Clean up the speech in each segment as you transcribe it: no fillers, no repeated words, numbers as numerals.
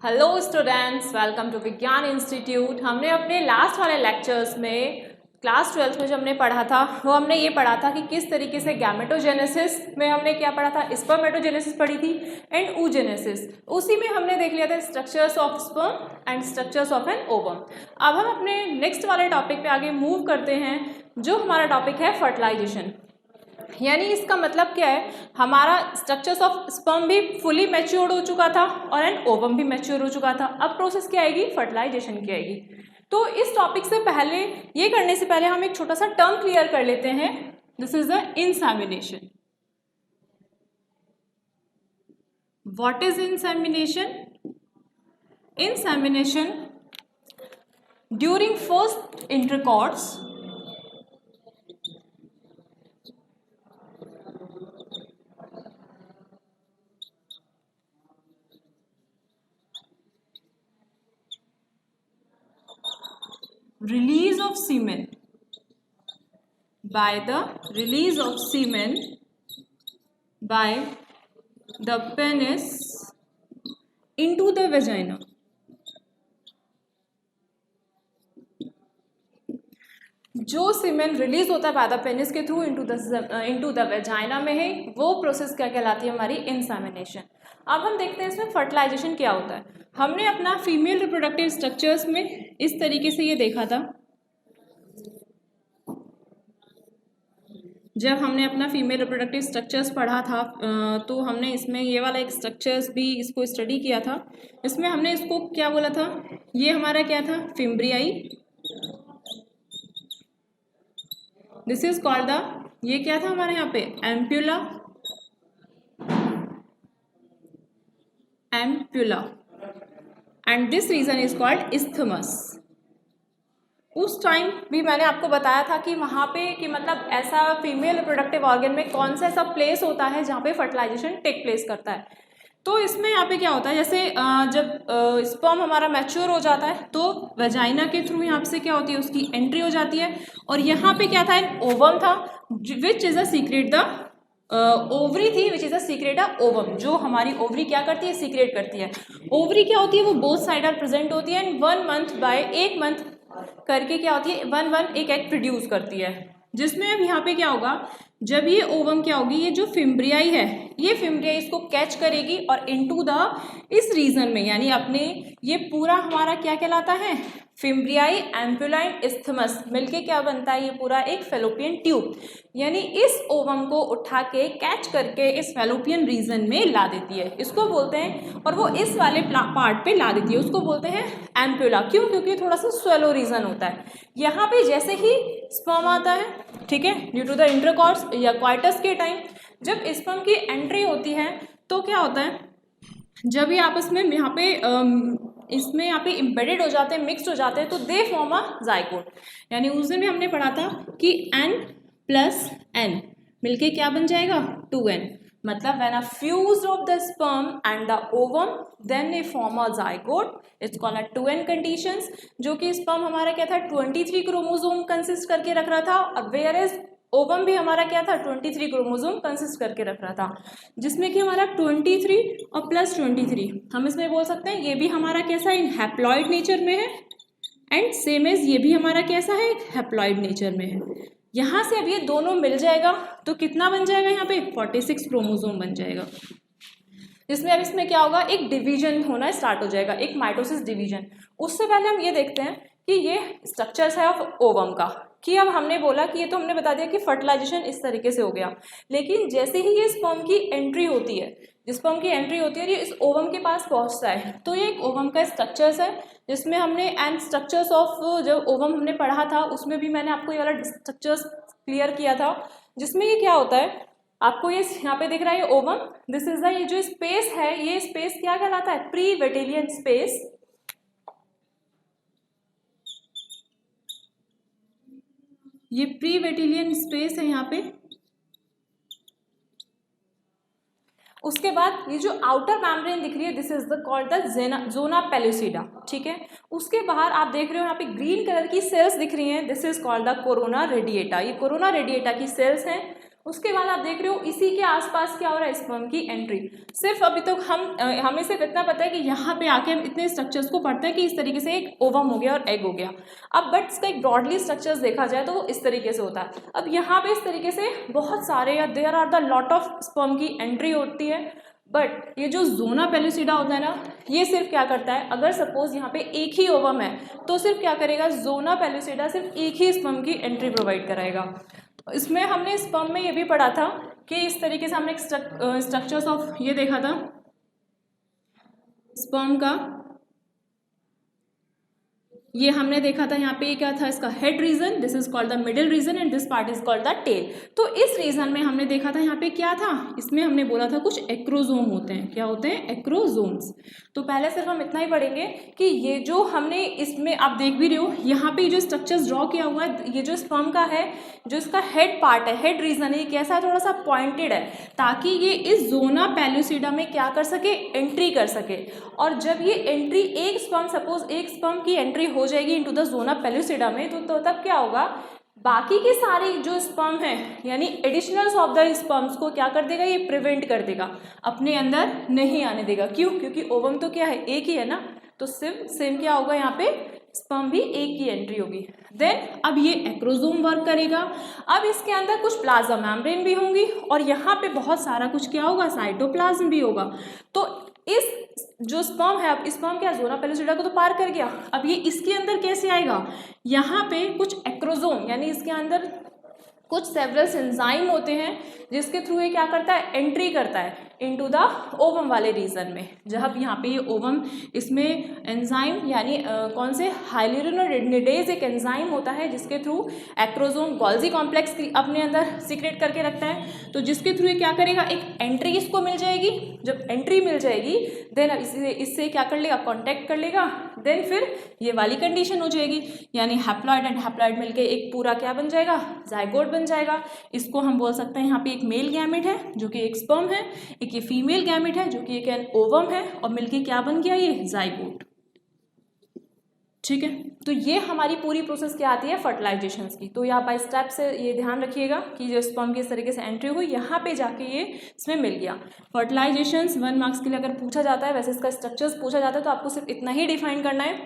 Hello students, welcome to विज्ञान institute. हमने अपने लास्ट वाले लेक्चर्स में क्लास 12th में जो हमने पढ़ा था वो हमने ये पढ़ा था कि किस तरीके से गैमेटोजेनेसिस में हमने क्या पढ़ा था, स्पर्मेटोजेनेसिस पढ़ी थी एंड oogenesis। उसी में हमने देख लिया था structures of sperm and structures of an ovum. अब हम अपने नेक्स्ट वाले टॉपिक पे आगे मूव करते हैं, जो हमारा टॉपिक है फर्टिलाइजेशन। यानी इसका मतलब क्या है, हमारा स्ट्रक्चर्स ऑफ स्पर्म भी फुली मैच्योर्ड हो चुका था और एन ओवम भी मैच्योर हो चुका था। अब प्रोसेस क्या आएगी, फर्टिलाइजेशन की आएगी। तो इस टॉपिक से पहले, ये करने से पहले हम एक छोटा सा टर्म क्लियर कर लेते हैं। This is the insemination. What is insemination? Insemination during first intercourse release of semen, by the release of semen by the penis into the vagina। जो सीमेन रिलीज होता है बाय द पेनिस के through into the vagina में है, वो process क्या कहलाती है, हमारी इंसेमिनेशन। अब हम देखते हैं इसमें फर्टिलाइजेशन क्या होता है। हमने अपना फीमेल रिप्रोडक्टिव स्ट्रक्चर्स में इस तरीके से ये देखा था। जब हमने अपना फीमेल रिप्रोडक्टिव स्ट्रक्चर्स पढ़ा था तो हमने इसमें ये वाला एक स्ट्रक्चर्स भी इसको स्टडी किया था। इसमें हमने इसको क्या बोला था, ये हमारा क्या था, fimbriae. This is called the, ये क्या था हमारे यहाँ पे, ampulla. Ampulla and this region is called isthmus. उस टाइम भी मैंने आपको बताया था कि वहाँ पे कि मतलब ऐसा फीमेल रिप्रोडक्टिव ऑर्गन में कौन सा ऐसा प्लेस होता है जहाँ पे फर्टिलाइजेशन टेक प्लेस करता है। तो इसमें यहाँ पे क्या होता है, जैसे जब स्पर्म हमारा मैच्योर हो जाता है तो वेजाइना के थ्रू यहाँ से क्या होती है, उसकी एंट्री हो जाती है। और यहाँ पे क्या था, एक ओवम था which is a secret the ovary थी which is a secret a ovum. जो हमारी ओवरी क्या करती है, सीक्रेट करती है। ओवरी क्या होती है, वो बोथ साइड आर प्रेजेंट होती है एंड 1 मंथ बाय 1 मंथ करके क्या होती है, 1 एक एग प्रोड्यूस करती है। जिसमें अब यहाँ पे क्या होगा, जब ये ओवम क्या होगी, ये जो फिम्ब्रियाई है, ये फिम्ब्रियाई इसको कैच करेगी और इनटू द इस रीजन में, यानी अपने ये पूरा हमारा क्या कहलाता है, फिम्ब्रियाई एम्प्यूलाइन इस्थमस मिलके क्या बनता है, ये पूरा एक फेलोपियन ट्यूब। यानी इस ओवम को उठा के कैच करके इस फेलोपियन रीजन में ला देती है, इसको बोलते हैं। और वो इस वाले पार्ट पे ला देती है, उसको बोलते हैं एम्प्यूला। क्यों? क्योंकि थोड़ा सा स्वेलो रीजन होता है। यहाँ पे जैसे ही स्पर्म आता है, ठीक है, ड्यू टू द इंटरकॉर्स या क्वाइटस के टाइम जब स्पर्म की एंट्री होती है तो क्या होता है, जब ये आपस में यहाँ पे इसमें यहाँ पे इम्बेडेड हो जाते हैं, मिक्सड हो जाते हैं, तो दे फॉर्म अ जाइगोट। यानी उस दिन भी हमने पढ़ा था कि n प्लस n मिलके क्या बन जाएगा, 2n। मतलब when a fuse of the sperm and the ovum then they form a zygote, it's called a 2n conditions. जो कि स्पर्म हमारा क्या था, 23 क्रोमोसोम कंसिस्ट करके रख रहा था, और वेयर इज ओवम भी हमारा क्या था, 23 क्रोमोसोम कंसिस्ट करके रख रहा था। जिसमें कि हमारा 23 और प्लस 23 हम इसमें बोल सकते हैं ये भी हमारा कैसा है, हैप्लॉइड नेचर में है, एंड सेम एज ये भी हमारा कैसा है, हैप्लॉइड नेचर में है। यहाँ से अब ये दोनों मिल जाएगा तो कितना बन जाएगा, यहाँ पे 46 क्रोमोसोम बन जाएगा। जिसमें अब इसमें क्या होगा, एक डिवीजन होना स्टार्ट हो जाएगा, एक माइटोसिस डिवीजन। उससे पहले हम ये देखते हैं कि ये स्ट्रक्चर्स है ऑफ ओवम का, कि अब हमने बोला कि ये तो हमने बता दिया कि फर्टिलाइजेशन इस तरीके से हो गया। लेकिन जैसे ही ये स्पर्म की एंट्री होती है, स्पर्म की एंट्री होती है, ये इस ओवम के पास पहुंचता है, तो ये एक ओवम का स्ट्रक्चर्स है। जिसमें हमने एंड स्ट्रक्चर्स ऑफ जब ओवम हमने पढ़ा था उसमें भी मैंने आपको ये वाला स्ट्रक्चर्स क्लियर किया था। जिसमें ये क्या होता है, आपको ये यहाँ पे दिख रहा है, ये ओवम, दिस इज द, ये जो स्पेस है, ये स्पेस क्या कहलाता है, प्री वेटेलियन स्पेस। ये प्री वेटिलियन स्पेस है यहाँ पे। उसके बाद ये जो आउटर मेम्ब्रेन दिख रही है, this is the called the zona pellucida, ठीक है। उसके बाहर आप देख रहे हो यहाँ पे ग्रीन कलर की सेल्स दिख रही हैं, this is called the corona radiata. ये कोरोना रेडिएटा की सेल्स हैं। उसके बाद आप देख रहे हो इसी के आसपास क्या हो रहा है, स्पर्म की एंट्री। सिर्फ अभी तक हमें सिर्फ इतना पता है कि यहाँ पे आके हम इतने स्ट्रक्चर्स को पढ़ते हैं कि इस तरीके से एक ओवम हो गया और एग हो गया। अब बट इसका एक ब्रॉडली स्ट्रक्चर्स देखा जाए तो वो इस तरीके से होता है। अब यहाँ पे इस तरीके से बहुत सारे या there are the lot of sperm की एंट्री होती है। बट ये जो ज़ोना पेलुसिडा होता है ना, ये सिर्फ क्या करता है, अगर सपोज यहाँ पे एक ही ओवम है तो सिर्फ क्या करेगा, ज़ोना पेलुसिडा सिर्फ एक ही स्पर्म की एंट्री प्रोवाइड कराएगा। इसमें हमने स्पर्म में ये भी पढ़ा था कि इस तरीके से हमने स्ट्रक्चर्स ऑफ ये देखा था स्पर्म का, ये हमने देखा था यहाँ पे ये क्या था, इसका head region, this is called the middle region and this part is called the tail. तो इस रीजन में हमने देखा था यहाँ पे क्या था, इसमें हमने बोला था कुछ एक्रोजोम होते हैं। क्या होते हैं, एक्रोजोम्स। तो पहले सिर्फ हम इतना ही पढ़ेंगे कि ये जो हमने इसमें आप देख भी रहे हो यहाँ पे जो स्ट्रक्चर्स ड्रॉ किया हुआ है, ये जो स्पर्म का है, जो इसका हेड पार्ट है, हेड रीजन है, ये कैसा है, थोड़ा सा पॉइंटेड है ताकि ये इस ज़ोना पेलुसिडा में क्या कर सके, एंट्री कर सके। और जब ये एंट्री एक स्पर्म, सपोज एक स्पर्म की एंट्री हो जाएगी इनटू द ज़ोना पेलुसिडा में, तो तब क्या होगा, बाकी के सारे जो स्पर्म हैं यानी एडिशनल्स ऑफ द स्पर्म्स को क्या कर देगा, ये प्रिवेंट कर देगा, अपने अंदर नहीं आने देगा। क्यों, क्योंकि ओवम तो क्या है, एक ही है ना। तो सेम क्या होगा, यहाँ पे स्पर्म भी एक ही एंट्री होगी। देन अब ये एक्रोजोम वर्क करेगा। अब इसके अंदर कुछ प्लाज्मा मेम्ब्रेन भी होंगी और यहाँ पे बहुत सारा कुछ क्या होगा, साइटोप्लाज्म भी होगा। तो इस जो स्पर्म है, अब स्पर्म क्या ज़ोना पेलुसिडा को तो पार कर गया, अब ये इसके अंदर कैसे आएगा, यहाँ पे कुछ एक्रोजोम यानी इसके अंदर कुछ सेवरल एंजाइम होते हैं जिसके थ्रू ये क्या करता है, एंट्री करता है इनटू द ओवम वाले रीजन में। जब यहाँ पे ये ओवम, इसमें एंजाइम यानी कौन से, हाइल्यूरोनिडेज एक एंजाइम होता है जिसके थ्रू एक्रोजोम गोल्जी कॉम्प्लेक्स अपने अंदर सीक्रेट करके रखता है। तो जिसके थ्रू ये क्या करेगा, एक एंट्री इसको मिल जाएगी। जब एंट्री मिल जाएगी देन इससे क्या कर लेगा, कॉन्टैक्ट कर लेगा। देन फिर ये वाली कंडीशन हो जाएगी यानी हैप्लॉइड एंड हैप्लॉइड मिलके एक पूरा क्या बन जाएगा, जाइगोट बन जाएगा। इसको हम बोल सकते हैं यहाँ पे एक मेल गैमेट है जो कि एक स्पर्म है, एक ये फीमेल गैमेट है जो कि एक ओवम है, और मिलके क्या बन गया, ये जाइगोट। ठीक है, तो ये हमारी पूरी प्रोसेस क्या आती है, फर्टिलाइजेशन की। तो यहाँ बाय स्टेप से ये ध्यान रखिएगा कि जो स्पर्म की इस तरीके से एंट्री हुई, यहाँ पे जाके ये इसमें मिल गया। फर्टिलाइजेशन 1 मार्क्स के लिए अगर पूछा जाता है, वैसे इसका स्ट्रक्चर्स पूछा जाता है तो आपको सिर्फ इतना ही डिफाइन करना है।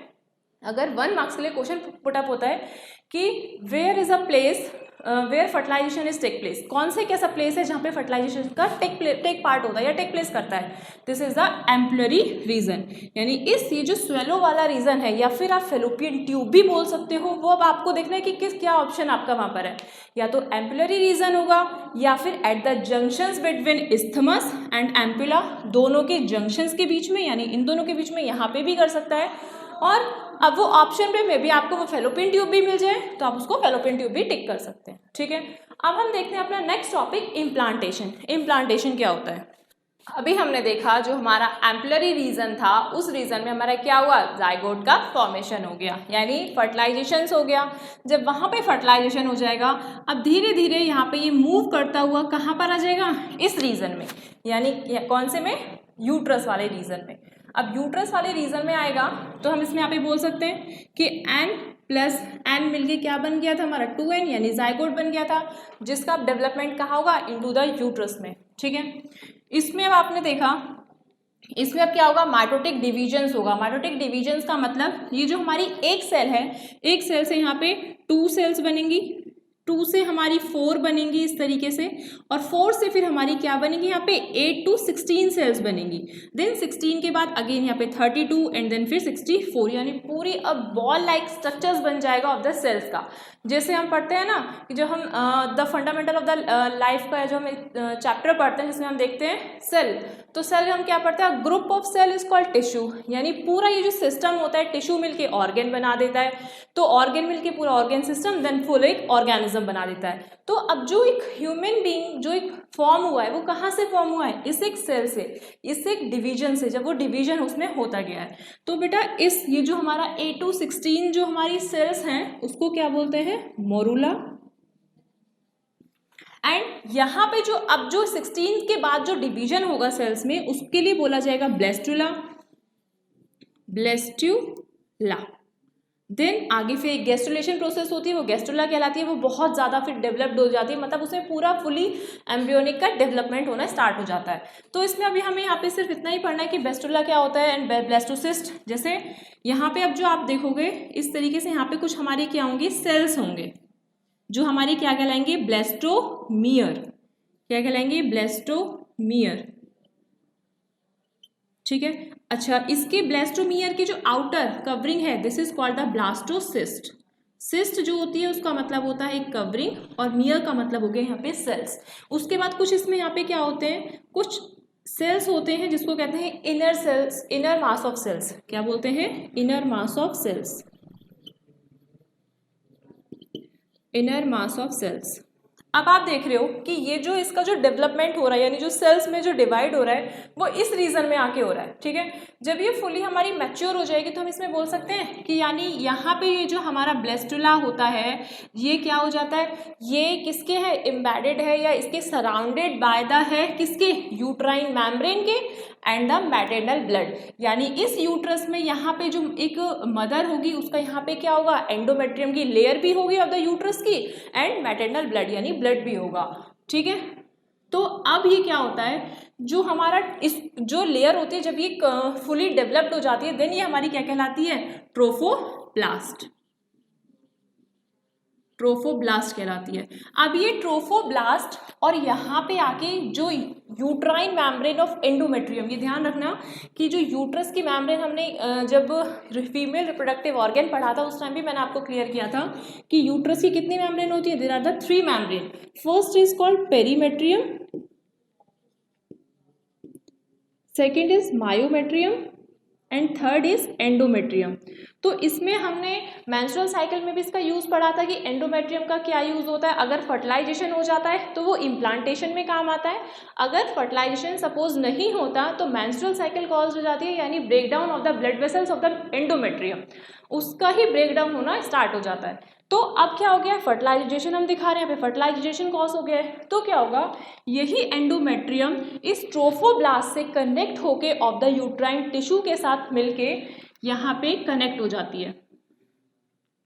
अगर 1 मार्क्स के लिए क्वेश्चन पुटअप होता है कि where is a place where fertilisation is take place, कौन से कैसा प्लेस है जहाँ पे फर्टिलाइजेशन का टेक पार्ट होता है या टेक प्लेस करता है, this is the ampullary region. यानी इस ये जो स्वेलो वाला रीजन है या फिर आप फेलोपियन ट्यूब भी बोल सकते हो, वो अब आपको देखना है कि किस क्या ऑप्शन आपका वहाँ पर है, या तो एम्पलरी रीजन होगा या फिर at the junctions between isthmus and ampulla, दोनों के जंक्शंस के बीच में, यानी इन दोनों के बीच में यहाँ पे भी कर सकता है। और अब वो ऑप्शन पे मे भी आपको वो फेलोपियन ट्यूब भी मिल जाए तो आप उसको फेलोपियन ट्यूब भी टिक कर सकते हैं। ठीक है, अब हम देखते हैं अपना नेक्स्ट टॉपिक, इम्प्लांटेशन। इम्प्लांटेशन क्या होता है, अभी हमने देखा जो हमारा एम्पलरी रीजन था उस रीजन में हमारा क्या हुआ, जाइगोट का फॉर्मेशन हो गया यानी फर्टिलाइजेशन हो गया। जब वहाँ पे फर्टिलाइजेशन हो जाएगा, अब धीरे धीरे यहाँ पे ये मूव करता हुआ कहाँ पर आ जाएगा, इस रीजन में, यानी कौन से में, यूट्रस वाले रीजन में। अब यूट्रस वाले रीजन में आएगा तो हम इसमें यहाँ पे बोल सकते हैं कि N प्लस N मिलके क्या बन गया था हमारा 2N यानी जाइगोट बन गया था, जिसका डेवलपमेंट कहाँ होगा, इनटू द यूट्रस में। ठीक है, इसमें अब आपने देखा, इसमें अब क्या होगा, माइटोटिक डिवीजन्स होगा। माइटोटिक डिवीजन्स का मतलब ये जो हमारी एक सेल है, एक सेल से यहाँ पे 2 सेल्स बनेंगी, 2 से हमारी 4 बनेंगी इस तरीके से, और 4 से फिर हमारी क्या बनेगी, यहाँ पे 8 to 16 सेल्स बनेंगी। देन 16 के बाद अगेन यहाँ पे 32 एंड देन फिर 64, यानी पूरी अब बॉल लाइक स्ट्रक्चर्स बन जाएगा ऑफ द सेल्स का। जैसे हम पढ़ते हैं ना कि जो हम the fundamental of the life का जो हम चैप्टर पढ़ते हैं जिसमें हम देखते हैं सेल, तो सेल हम क्या पढ़ते हैं, group of cell is called tissue, यानी पूरा ये जो सिस्टम होता है टिश्यू मिलके ऑर्गेन बना देता है, तो ऑर्गेन मिलके पूरा ऑर्गेन सिस्टम देन फुल एक ऑर्गेनिज्म बना देता है। तो अब जो एक ह्यूमन बीइंग जो एक फॉर्म हुआ है वो कहाँ से फॉर्म हुआ है, इस एक सेल से, इस एक डिवीजन से, जब वो डिवीजन उसमें होता गया है। तो बेटा इस ये जो हमारा 8 to 16 जो हमारी सेल्स हैं उसको क्या बोलते हैं, मोरूला। एंड यहाँ पे जो अब जो 16 के बाद जो डिवीजन होगा सेल्स में उसके लिए बोला जाएगा ब्लेस्टुला, ब्लेस्ट्यूला। देन आगे फिर गैस्ट्रुलेशन प्रोसेस होती है, वो गैस्ट्रुला कहलाती है, वो बहुत ज़्यादा फिर डेवलप्ड हो जाती है, मतलब उसमें पूरा फुली एम्ब्रियोनिक का डेवलपमेंट होना स्टार्ट हो जाता है। तो इसमें अभी हमें यहाँ पे सिर्फ इतना ही पढ़ना है कि ब्लास्टुला क्या होता है एंड ब्लास्टोसिस्ट। जैसे यहाँ पे अब जो आप देखोगे इस तरीके से यहाँ पे कुछ हमारी क्या होंगी, सेल्स होंगे जो हमारी क्या कहलाएंगे, ब्लास्टोमियर। क्या कहलाएंगे, ब्लास्टोमियर। ठीक है। अच्छा, इसके ब्लास्टोमियर की जो आउटर कवरिंग है this is called the blastocyst. Cyst जो होती है उसका मतलब होता है कवरिंग और मियर का मतलब हो गया यहाँ पे सेल्स। उसके बाद कुछ इसमें यहाँ पे क्या होते हैं, कुछ सेल्स होते हैं जिसको कहते हैं inner cells, inner mass of cells. क्या बोलते हैं, inner mass of cells, inner mass of cells. अब आप देख रहे हो कि ये जो इसका जो डेवलपमेंट हो रहा है यानी जो सेल्स में जो डिवाइड हो रहा है वो इस रीजन में आके हो रहा है। ठीक है, जब ये फुली हमारी मैच्योर हो जाएगी तो हम इसमें बोल सकते हैं कि यानी यहाँ पे ये जो हमारा ब्लास्टुला होता है ये क्या हो जाता है, ये किसके है, एम्बेडेड है या इसके सराउंडेड बाय द है किसके, यूट्राइन मेम्ब्रेन के एंड द मैटरनल ब्लड। यानी इस यूट्रस में यहाँ पे जो एक मदर होगी उसका यहाँ पे क्या होगा, एंडोमेट्रियम की लेयर भी होगी ऑफ द यूट्रस की एंड मैटरनल ब्लड यानी ब्लड भी होगा। ठीक है, तो अब ये क्या होता है, जो हमारा इस जो लेयर होती है जब ये फुली डेवलप्ड हो जाती है देन ये हमारी क्या कहलाती है, ट्रोफोब्लास्ट। ट्रोफोब्लास्ट कहलाती है। अब ये ट्रोफोब्लास्ट और यहाँ पे आके जो यूट्राइन मेम्ब्रेन ऑफ एंडोमेट्रियम, ये ध्यान रखना कि जो यूट्रस की मेम्ब्रेन हमने जब फीमेल रिप्रोडक्टिव ऑर्गन पढ़ा था उस टाइम भी मैंने आपको क्लियर किया था कि यूट्रस की कितनी मेम्ब्रेन होती है, there are the 3 membrane. First is called perimetrium, second is myometrium and third is endometrium. तो इसमें हमने मेंस्ट्रुअल साइकिल में भी इसका यूज़ पढ़ा था कि एंडोमेट्रियम का क्या यूज़ होता है, अगर फर्टिलाइजेशन हो जाता है तो वो इम्प्लांटेशन में काम आता है, अगर फर्टिलाइजेशन सपोज नहीं होता तो मेंस्ट्रुअल साइकिल कॉज हो जाती है यानी break down of the blood vessels of the endometrium, उसका ही ब्रेक डाउन होना स्टार्ट हो जाता है। तो अब क्या हो गया, फर्टिलाइजेशन हम दिखा रहे हैं, यहाँ पे फर्टिलाइजेशन कॉज हो गया है, तो क्या होगा, यही एंडोमेट्रियम इस ट्रोफोब्लास्ट से कनेक्ट होके ऑफ द यूट्राइन टिश्यू के साथ मिलके यहाँ पे कनेक्ट हो जाती है।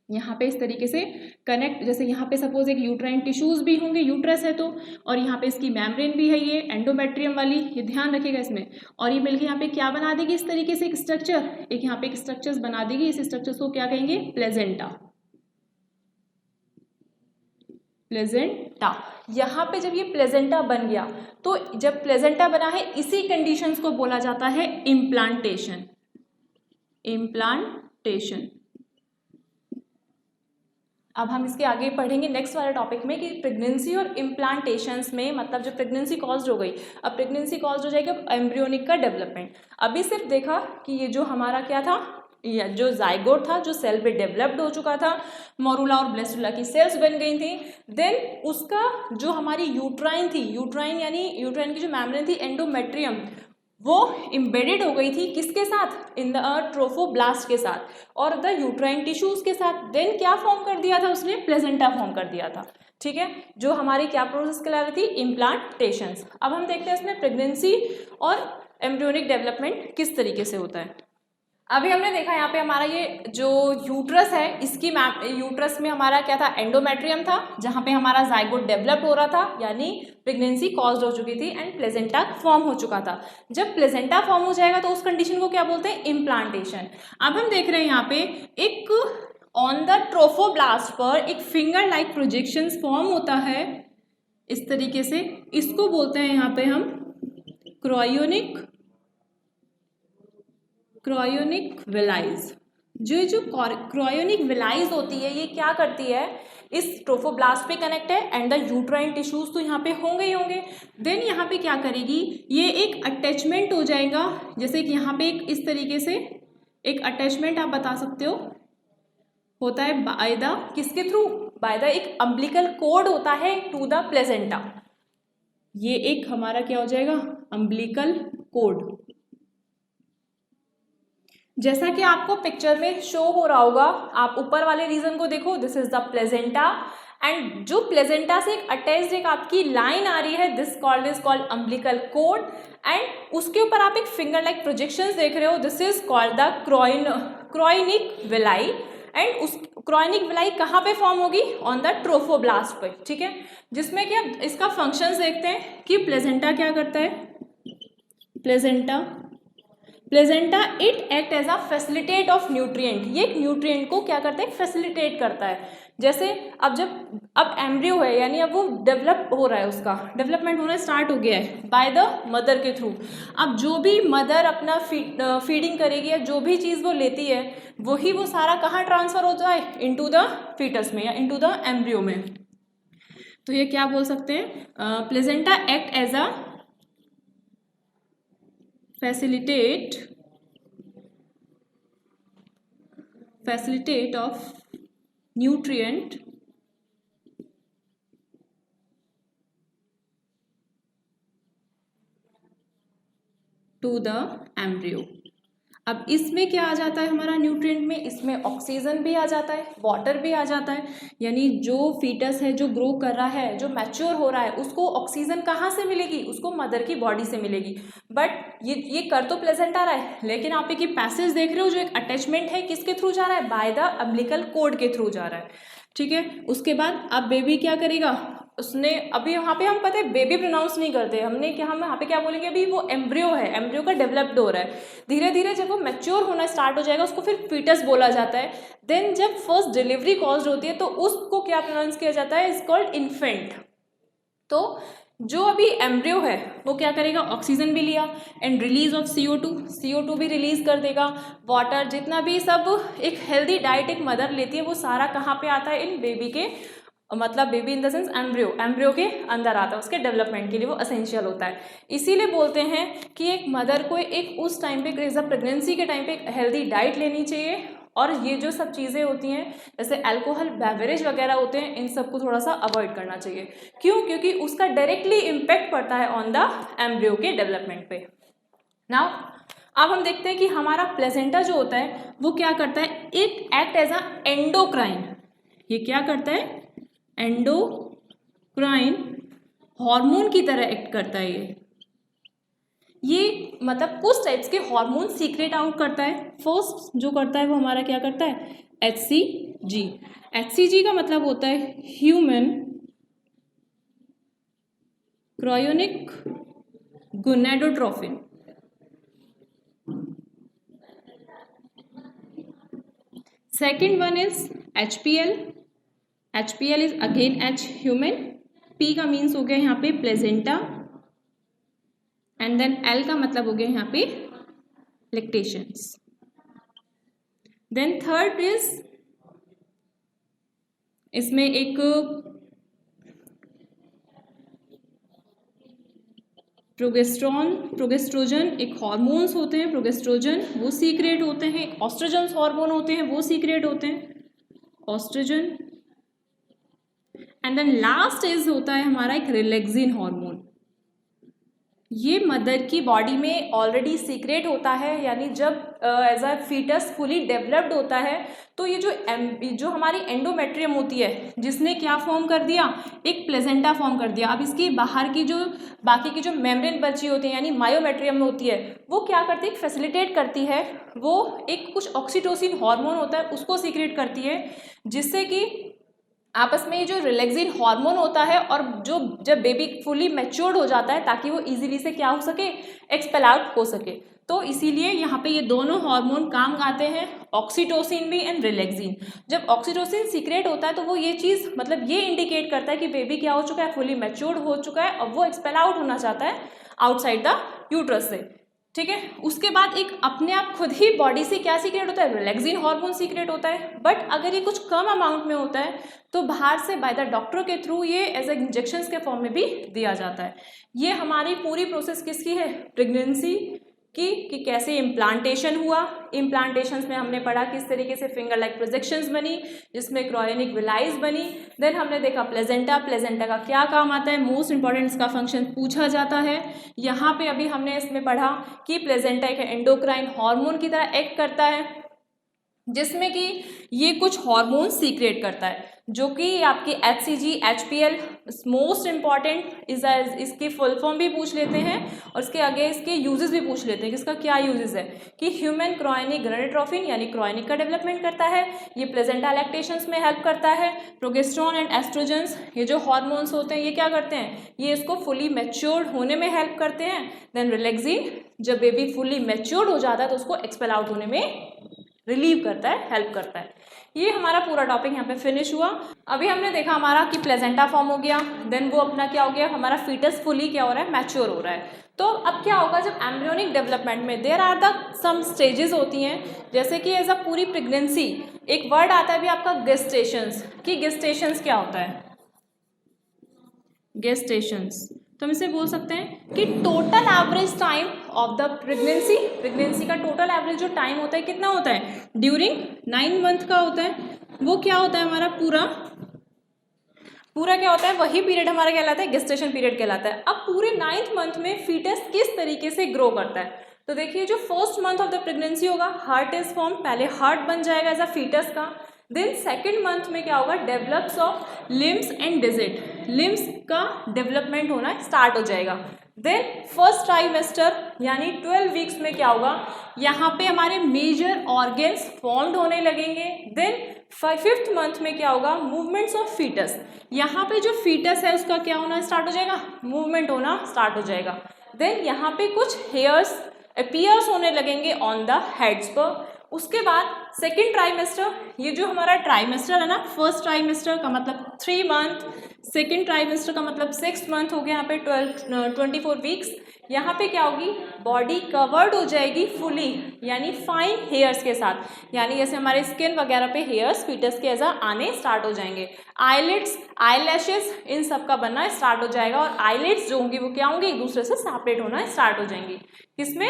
यहाँ पे इस तरीके से कनेक्ट, जैसे यहाँ पे सपोज एक यूट्राइन टिश्यूज भी होंगे, यूट्रस है तो, और यहाँ पे इसकी मेम्ब्रेन भी है ये एंडोमेट्रियम वाली, ये ध्यान रखिएगा इसमें, और ये मिलके यहाँ पे क्या बना देगी इस तरीके से एक स्ट्रक्चर, एक यहाँ पे एक स्ट्रक्चर्स बना देगी, इस स्ट्रक्चर्स को क्या कहेंगे, प्लेजेंटा। प्लेजेंटा, यहाँ पे जब ये प्लेजेंटा बन गया तो जब प्लेजेंटा बना है इसी कंडीशंस को बोला जाता है इम्प्लांटेशन। इम्प्लांटेशन। अब हम इसके आगे पढ़ेंगे नेक्स्ट वाले टॉपिक में कि प्रेगनेंसी और इम्प्लांटेशंस में मतलब जब प्रेगनेंसी कॉज्ड हो गई, अब प्रेगनेंसी कॉज्ड हो जाएगी एम्ब्रियोनिक का डेवलपमेंट। अभी सिर्फ देखा कि ये जो हमारा क्या था, या जो जाइगोट था जो सेल पे डेवलप्ड हो चुका था, मोरुला और ब्लास्टुला की सेल्स बन गई थी, देन उसका जो हमारी यूट्राइन थी, यूट्राइन यानी यूट्राइन की जो मेम्ब्रेन थी एंडोमेट्रियम, वो इम्बेडेड हो गई थी किसके साथ, इन द ट्रोफोब्लास्ट के साथ और द यूट्राइन टिश्यूज के साथ। देन क्या फॉर्म कर दिया था उसने, प्लेजेंटा फॉर्म कर दिया था। ठीक है, जो हमारी क्या प्रोसेस कहला रही थी, इम्प्लांटेशंस। अब हम देखते हैं इसमें प्रेगनेंसी और एम्ब्रियोनिक डेवलपमेंट किस तरीके से होता है। अभी हमने देखा यहाँ पे हमारा ये जो यूट्रस है इसकी यूट्रस में हमारा क्या था, एंडोमेट्रियम था जहाँ पे हमारा जाइगोट डेवलप हो रहा था यानी प्रेगनेंसी कॉज्ड हो चुकी थी एंड प्लेजेंटा फॉर्म हो चुका था। जब प्लेजेंटा फॉर्म हो जाएगा तो उस कंडीशन को क्या बोलते हैं, इम्प्लांटेशन। अब हम देख रहे हैं यहाँ पे एक ऑन द ट्रोफोब्लास्ट पर एक फिंगर लाइक प्रोजेक्शंस फॉर्म होता है इस तरीके से, इसको बोलते हैं यहाँ पे हम क्रायोनिक विलाइज। जो क्रायोनिक विलाइज होती है ये क्या करती है, इस ट्रोफोब्लास्ट पे कनेक्ट है एंड द यूट्राइन टिश्यूज तो यहाँ पे होंगे ही होंगे। देन यहाँ पे क्या करेगी, ये एक अटैचमेंट हो जाएगा, जैसे कि यहाँ पे एक इस तरीके से एक अटैचमेंट आप बता सकते हो होता है बाय द किसके थ्रू, बाय द एक अम्बिलिकल कोड होता है टू द प्लेजेंटा। ये एक हमारा क्या हो जाएगा, अम्बिलिकल कोड। जैसा कि आपको पिक्चर में शो हो रहा होगा, आप ऊपर वाले रीजन को देखो, this is the placenta and जो प्लेजेंटा से एक अटैच्ड एक आपकी लाइन आ रही है this called umbilical cord and उसके ऊपर आप एक फिंगर लाइक प्रोजेक्शंस देख रहे हो, this is called the chorionic villi and उस क्रॉयनिक विलाई कहाँ पे फॉर्म होगी, ऑन द ट्रोफोब्लास्ट पे, ठीक है। जिसमें कि अब इसका फंक्शंस देखते हैं कि प्लेजेंटा क्या करता है। Placenta it act as a facilitate of nutrient, ये एक न्यूट्रिएंट को क्या करता है, फैसिलिटेट करता है। जैसे अब एम्ब्रियो है, यानी अब वो डेवलप हो रहा है, उसका डेवलपमेंट होना स्टार्ट हो गया है बाय द मदर के थ्रू। अब जो भी मदर अपना फीडिंग करेगी या जो भी चीज़ वो लेती है वही वो सारा कहाँ ट्रांसफर हो जाए, इनटू द फीटस में या इनटू द एम्ब्रियो में। तो ये क्या बोल सकते हैं, placenta act as a facilitate of nutrient to the embryo। अब इसमें क्या आ जाता है हमारा न्यूट्रिएंट में, इसमें ऑक्सीजन भी आ जाता है, वाटर भी आ जाता है, यानी जो फीटस है जो ग्रो कर रहा है, जो मैच्योर हो रहा है, उसको ऑक्सीजन कहाँ से मिलेगी, उसको मदर की बॉडी से मिलेगी। बट ये कर तो प्लेजेंटा रहा है, लेकिन आप एक पैसेज देख रहे हो जो एक अटैचमेंट है किसके थ्रू जा रहा है, बाय द अम्बिलिकल कोर्ड के थ्रू जा रहा है, ठीक है। उसके बाद अब बेबी क्या करेगा, उसने अभी यहाँ पे हम पता है बेबी प्रोनाउंस नहीं करते, हमने क्या, हम यहाँ पे क्या बोलेंगे, अभी वो एम्ब्रियो है, एम्ब्रियो का डेवलप्ड हो रहा है, धीरे धीरे जब वो मैच्योर होना स्टार्ट हो जाएगा उसको फिर फीटस बोला जाता है। देन जब फर्स्ट डिलीवरी कॉज्ड होती है तो उसको क्या प्रोनाउंस किया जाता है, इज कॉल्ड इन्फेंट। तो जो अभी एम्ब्रियो है वो क्या करेगा, ऑक्सीजन भी लिया एंड रिलीज ऑफ CO2 भी रिलीज कर देगा, वाटर, जितना भी सब एक हेल्दी डाइट एक मदर लेती है वो सारा कहाँ पे आता है, इन बेबी के, मतलब baby in the sense embryo के अंदर आता है, उसके डेवलपमेंट के लिए वो एसेंशियल होता है। इसीलिए बोलते हैं कि एक मदर को एक उस टाइम पे प्रेगनेंसी के टाइम पे एक हेल्दी डाइट लेनी चाहिए, और ये जो सब चीज़ें होती हैं जैसे अल्कोहल बेवरेज वगैरह होते हैं, इन सब को थोड़ा सा अवॉइड करना चाहिए। क्यों, क्योंकि उसका डायरेक्टली इम्पैक्ट पड़ता है ऑन द एम्ब्रियो के डेवलपमेंट पे। नाउ अब हम देखते हैं कि हमारा प्लेसेंटा जो होता है वो क्या करता है, it act as a endocrine. ये क्या करता है, एंडोक्राइन हार्मोन की तरह एक्ट करता है। ये मतलब कुछ टाइप्स के हार्मोन सीक्रेट आउट करता है। फर्स्ट जो करता है वो हमारा क्या करता है, HCG। HCG का मतलब होता है human chorionic gonadotropin. Second one is HPL। HPL is again H human, P का मीन्स हो गया यहाँ पे प्लेजेंटा, एंड देन L का मतलब हो गया यहाँ पे लैक्टेशंस। देन थर्ड इज, इसमें एक प्रोगेस्ट्रोजन एक हार्मोन्स होते हैं, प्रोगेस्ट्रोजन वो सीक्रेट होते हैं, एक ऑस्ट्रोजन हार्मोन होते हैं वो सीक्रेट होते हैं, oestrogen. And then last is होता है हमारा एक रिलैक्सिन हार्मोन। ये मदर की बॉडी में ऑलरेडी सीक्रेट होता है, यानी जब as a foetus fully developed होता है तो ये जो हमारी एंडोमेट्रियम होती है जिसने क्या फॉर्म कर दिया, एक प्लेजेंटा फॉर्म कर दिया। अब इसकी बाहर की जो बाकी की जो मेम्ब्रेन बची होती है यानी मायोमेट्रियम होती है वो क्या करती है, फैसिलिटेट करती है, वो एक कुछ ऑक्सीटोसिन हार्मोन होता है उसको सीक्रेट करती है, जिससे कि आपस में ये जो रिलैक्सिन हार्मोन होता है और जब बेबी फुली मैच्योर्ड हो जाता है ताकि वो इजीली से क्या हो सके, एक्सपेल आउट हो सके। तो इसीलिए यहाँ पे ये दोनों हार्मोन काम आते हैं, ऑक्सीटोसिन भी एंड रिलैक्सिन। जब ऑक्सीटोसिन सीक्रेट होता है तो वो ये चीज़ मतलब ये इंडिकेट करता है कि बेबी क्या हो चुका है, फुली मैच्योर्ड हो चुका है और वो एक्सपेल आउट होना चाहता है आउटसाइड द यूट्रस से, ठीक है। उसके बाद एक अपने आप खुद ही बॉडी से क्या सीक्रेट होता है, रिलैक्सिन हार्मोन सीक्रेट होता है। बट अगर ये कुछ कम अमाउंट में होता है तो बाहर से बाय द डॉक्टर के थ्रू ये एज ए इंजेक्शंस के फॉर्म में भी दिया जाता है। ये हमारी पूरी प्रोसेस किसकी है, प्रेगनेंसी की, कि कैसे इम्प्लांटेशन हुआ। इम्प्लांटेशंस में हमने पढ़ा किस तरीके से फिंगर लाइक प्रोजेक्शंस बनी जिसमें क्रायोनिक विलाइज बनी। देन हमने देखा प्लेजेंटा का क्या काम आता है, मोस्ट इंपॉर्टेंट इसका फंक्शन पूछा जाता है। यहाँ पे अभी हमने इसमें पढ़ा कि प्लेजेंटा एक एंडोक्राइन हार्मोन की तरह एक्ट करता है। जिसमें कि ये कुछ हार्मोन सीक्रेट करता है, जो कि आपकी HCG, HPL मोस्ट इम्पॉर्टेंट इसकी फुल फॉर्म भी पूछ लेते हैं और इसके आगे इसके यूजेस भी पूछ लेते हैं कि इसका क्या यूजेस है। कि ह्यूमन क्रोनिक गोनाडोट्रोपिन यानी क्रोनिक का डेवलपमेंट करता है, ये प्लेजेंटा लैक्टेशंस में हेल्प करता है। प्रोजेस्टेरोन एंड एस्ट्रोजेंस, ये जो हार्मोन्स होते हैं ये क्या करते हैं, ये इसको फुली मैच्योर्ड होने में हेल्प करते हैं। देन रिलैक्सिन, जब बेबी फुली मैच्योर्ड हो जाता है तो उसको एक्सपेल आउट होने में रिलीव करता है, हेल्प करता है। ये हमारा पूरा टॉपिक यहाँ पे फिनिश हुआ। अभी हमने देखा हमारा कि प्लेजेंटा फॉर्म हो गया, देन वो अपना क्या हो गया, हमारा फीटस फुली क्या हो रहा है, मैच्योर हो रहा है। तो अब क्या होगा, जब एम्ब्रियोनिक डेवलपमेंट में there are the some stages होती हैं, जैसे कि एज अ पूरी प्रेगनेंसी एक वर्ड आता है भी आपका गेस्टेशंस, कि गेस्टेशंस क्या होता है, गेस्टेशंस, तो हम इसे बोल सकते हैं कि total average time of the pregnancy, pregnancy का टोटल एवरेज जो टाइम होता है कितना होता है, ड्यूरिंग 9 मंथ का होता है। वो क्या होता है हमारा पूरा क्या होता है, वही पीरियड हमारा कहलाता है गेस्टेशन पीरियड कहलाता है। अब पूरे 9th मंथ में फीटस किस तरीके से ग्रो करता है, तो देखिए जो first month of the pregnancy होगा, हार्ट इज फॉर्म, पहले हार्ट बन जाएगा एज अ फीटस का। देन सेकेंड मंथ में क्या होगा, develops of limbs and digit, limbs का डेवलपमेंट होना स्टार्ट हो जाएगा। देन फर्स्ट ट्राइमेस्टर यानी 12 वीक्स में क्या होगा, यहाँ पे हमारे मेजर ऑर्गन्स फॉर्म्ड होने लगेंगे। देन 5th मंथ में क्या होगा, मूवमेंट्स ऑफ फीटस, यहाँ पे जो फीटस है उसका क्या होना स्टार्ट हो जाएगा, मूवमेंट होना स्टार्ट हो जाएगा। देन यहाँ पे कुछ हेयर्स अपीयर्स होने लगेंगे ऑन द हेड्स पर। उसके बाद सेकेंड ट्राइमेस्टर, ये जो हमारा ट्राइमेस्टर है ना, फर्स्ट ट्राइमेस्टर का मतलब 3 मंथ, सेकेंड ट्राइमेस्टर का मतलब 6 मंथ हो गया, यहाँ पे 24 वीक्स। यहाँ पे क्या होगी, बॉडी कवर्ड हो जाएगी फुली, यानी फाइन हेयर्स के साथ, यानी जैसे हमारे स्किन वगैरह पे हेयर्स फीटस के ऐसा आने स्टार्ट हो जाएंगे। आईलिड्स, आईलैशेस, इन सब का बनना स्टार्ट हो जाएगा और आईलिड्स जो होंगी वो क्या होंगे, एक दूसरे से सेपरेट होना स्टार्ट हो जाएंगी। किसमें,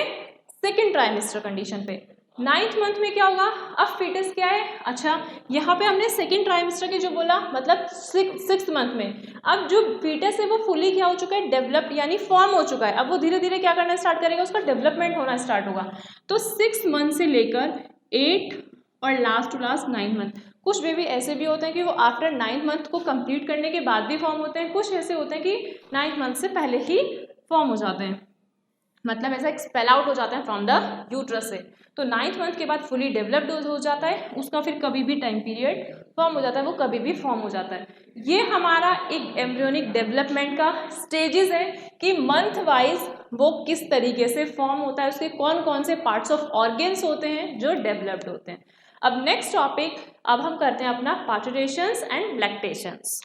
सेकेंड ट्राइमेस्टर कंडीशन पे। 9th मंथ में क्या होगा, अब फीटस क्या है, अच्छा यहाँ पे हमने सेकेंड ट्राइमेस्टर की जो बोला मतलब 6th मंथ में, अब जो फीटस है वो फुली क्या हो चुका है, डेवलप यानी फॉर्म हो चुका है। अब वो धीरे धीरे क्या करना स्टार्ट करेगा, उसका डेवलपमेंट होना स्टार्ट होगा। तो 6 मंथ से लेकर 8 और लास्ट टू लास्ट 9 मंथ। कुछ बेबी ऐसे भी होते हैं कि वो आफ्टर 9th मंथ को कंप्लीट करने के बाद भी फॉर्म होते हैं, कुछ ऐसे होते हैं कि 9th मंथ से पहले ही फॉर्म हो जाते हैं, मतलब ऐसा एक्सपेल आउट हो जाता है फ्रॉम द यूट्रस से। तो 9th मंथ के बाद फुली डेवलप्ड हो जाता है, उसका फिर कभी भी टाइम पीरियड फॉर्म हो जाता है, वो कभी भी फॉर्म हो जाता है। ये हमारा एक एम्ब्रियोनिक डेवलपमेंट का स्टेजेस है कि मंथ वाइज वो किस तरीके से फॉर्म होता है, उसके कौन कौन से पार्ट्स ऑफ ऑर्गन्स होते हैं जो डेवलप्ड होते हैं। अब नेक्स्ट टॉपिक, अब हम करते हैं अपना parturitions and lactations.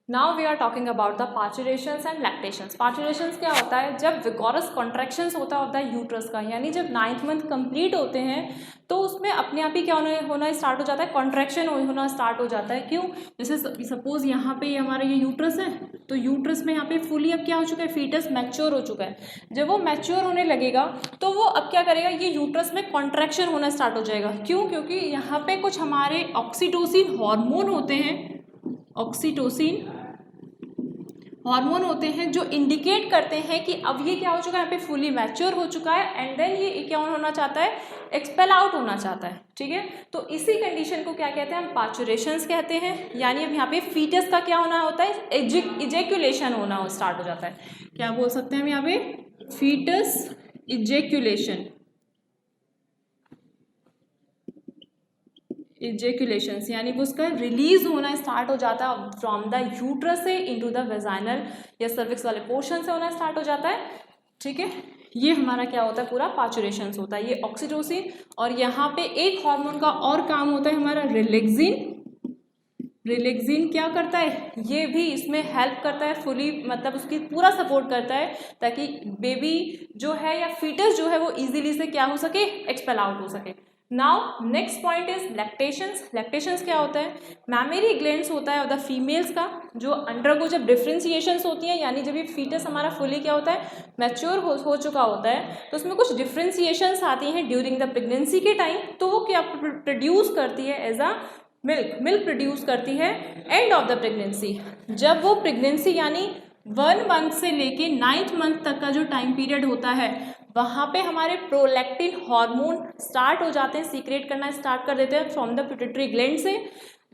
Now we are talking about the parturitions and lactations. Parturitions क्या होता है, जब विगोरस कॉन्ट्रैक्शंस होता है ऑफ द यूट्रस का, यानी जब 9th मंथ कंप्लीट होते हैं तो उसमें अपने आप ही क्या होना स्टार्ट हो जाता है, कॉन्ट्रैक्शन होना स्टार्ट हो जाता है। क्यों, जैसे सपोज यहाँ पे हमारा ये यूट्रस है, तो यूट्रस में यहाँ पे फुली अब क्या हो चुका है, फीटस मैच्योर हो चुका है। जब वो मैच्योर होने लगेगा तो वो अब क्या करेगा, ये यूट्रस में कॉन्ट्रैक्शन होना स्टार्ट हो जाएगा। क्यों, क्योंकि यहाँ पे कुछ हमारे ऑक्सीटोसिन हार्मोन होते हैं, ऑक्सीटोसिन हार्मोन होते हैं जो इंडिकेट करते हैं कि अब ये क्या हो चुका है, यहाँ पे फुली मैच्योर हो चुका है एंड देन ये क्या होना चाहता है, एक्सपेल आउट होना चाहता है। ठीक है, तो इसी कंडीशन को क्या कहते हैं, हम पार्चुरेशंस कहते हैं। यानी अब यहाँ पे फीटस का क्या होना होता है, इजेक्यूलेशन होना स्टार्ट हो जाता है। क्या बोल सकते हैं हम यहाँ पे, फीटस इजेक्यूलेशन, इजेक्यूलेशंस, यानी वो उसका रिलीज होना स्टार्ट हो जाता है फ्रॉम द यूट्रस से इनटू द वेजाइनल या सर्विक्स वाले पोर्शन से होना स्टार्ट हो जाता है। ठीक है, ये हमारा क्या होता है, पूरा पार्चुरेशंस होता है। ये ऑक्सीटोसिन, और यहाँ पे एक हार्मोन का और काम होता है हमारा रिलैक्सिन। रिलैक्सिन क्या करता है, ये भी इसमें हेल्प करता है फुली, मतलब उसकी पूरा सपोर्ट करता है ताकि बेबी जो है या फीटस जो है वो इजीली से क्या हो सके, एक्सपेल आउट हो सके। Now next point is lactations. Lactations क्या होता है, मैमरी ग्लैंड्स होता है और द फीमेल्स का जो अंडरगो जब डिफरेंशिएशंस होती है, यानी जब ये फीटस हमारा फुली क्या होता है, मैच्योर हो चुका होता है, तो उसमें कुछ डिफरेंशिएशंस आती हैं ड्यूरिंग द प्रेगनेंसी के टाइम, तो वो क्या प्रोड्यूस करती है एज अ मिल्क प्रोड्यूस करती है एंड ऑफ द प्रेगनेंसी। जब वो प्रेगनेंसी यानी 1 मंथ से लेके 9th मंथ तक का जो टाइम पीरियड होता है, वहाँ पे हमारे प्रोलैक्टिन हार्मोन स्टार्ट हो जाते हैं, सीक्रेट करना स्टार्ट कर देते हैं फ्रॉम द पिट्यूटरी ग्लैंड से।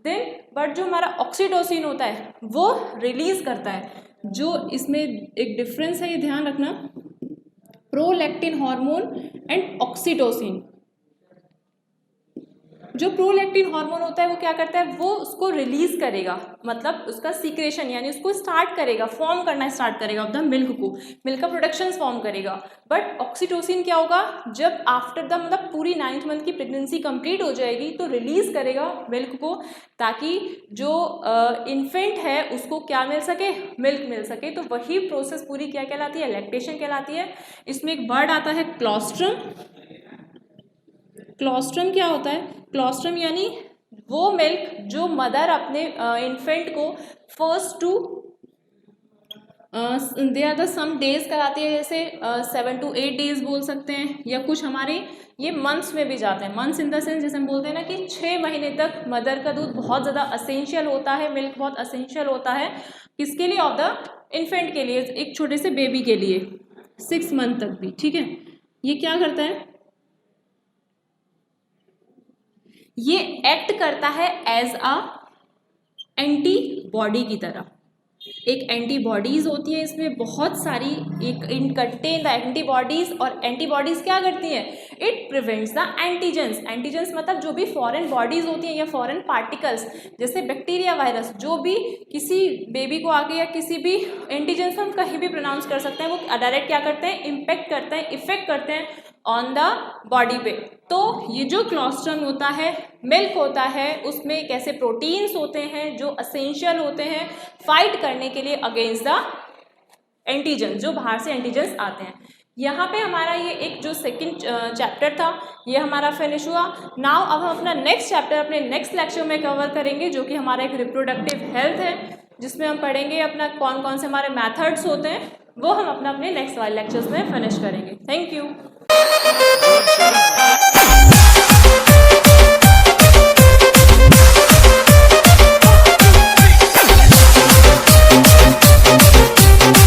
देन बट जो हमारा ऑक्सीटोसिन होता है वो रिलीज करता है। जो इसमें एक डिफरेंस है, ये ध्यान रखना, प्रोलैक्टिन हार्मोन एंड ऑक्सीटोसिन। जो प्रोलैक्टिन हार्मोन होता है वो क्या करता है, वो उसको रिलीज करेगा, मतलब उसका सीक्रेशन यानी उसको स्टार्ट करेगा, फॉर्म करना स्टार्ट करेगा ऑफ द मिल्क को, मिल्क का प्रोडक्शन फॉर्म करेगा। बट ऑक्सीटोसिन क्या होगा, जब आफ्टर द मतलब पूरी 9th मंथ की प्रेगनेंसी कंप्लीट हो जाएगी तो रिलीज करेगा मिल्क को, ताकि जो इन्फेंट है उसको क्या मिल सके, मिल्क मिल सके। तो वही प्रोसेस पूरी क्या कहलाती है, लैक्टेशन कहलाती है। इसमें एक वर्ड आता है क्लोस्ट्रम। क्लोस्ट्रम क्या होता है, क्लोस्ट्रम यानी वो मिल्क जो मदर अपने इन्फेंट को first two they are the some days कराती है, जैसे 7 to 8 डेज बोल सकते हैं, या कुछ हमारे ये मंथ्स में भी जाते हैं। मंथ्स इन द सेंस जैसे हम बोलते हैं ना कि 6 महीने तक मदर का दूध बहुत ज़्यादा असेंशियल होता है, मिल्क बहुत असेंशियल होता है, किसके लिए, ऑफ द इन्फेंट के लिए, एक छोटे से बेबी के लिए 6 मंथ तक भी। ठीक है, ये क्या करता है, ये एक्ट करता है एज अ एंटीबॉडी की तरह। एक एंटीबॉडीज होती है इसमें बहुत सारी, एक इन कंटेन द एंटीबॉडीज, और एंटीबॉडीज क्या करती हैं, it prevents the antigens. Antigens मतलब जो भी फॉरेन बॉडीज होती हैं या फॉरेन पार्टिकल्स, जैसे बैक्टीरिया, वायरस, जो भी किसी बेबी को आके या किसी भी एंटीजेंस हम कहीं भी प्रोनाउंस कर सकते हैं, वो डायरेक्ट क्या करते हैं, इम्पैक्ट करते हैं, इफेक्ट करते हैं ऑन द बॉडी पे। तो ये जो क्लोस्ट्रम होता है, मिल्क होता है, उसमें एक ऐसे प्रोटीन्स होते हैं जो असेंशियल होते हैं फाइट करने के लिए अगेंस्ट द एंटीजन, जो बाहर से एंटीजन्स आते हैं। यहाँ पे हमारा ये एक जो सेकंड चैप्टर था ये हमारा फिनिश हुआ। नाउ अब हम अपना नेक्स्ट चैप्टर अपने नेक्स्ट लेक्चर में कवर करेंगे, जो कि हमारा एक रिप्रोडक्टिव हेल्थ है, जिसमें हम पढ़ेंगे अपना कौन कौन से हमारे मेथड्स होते हैं, वो हम अपने नेक्स्ट वाले लेक्चर्स में फिनिश करेंगे। Thank you.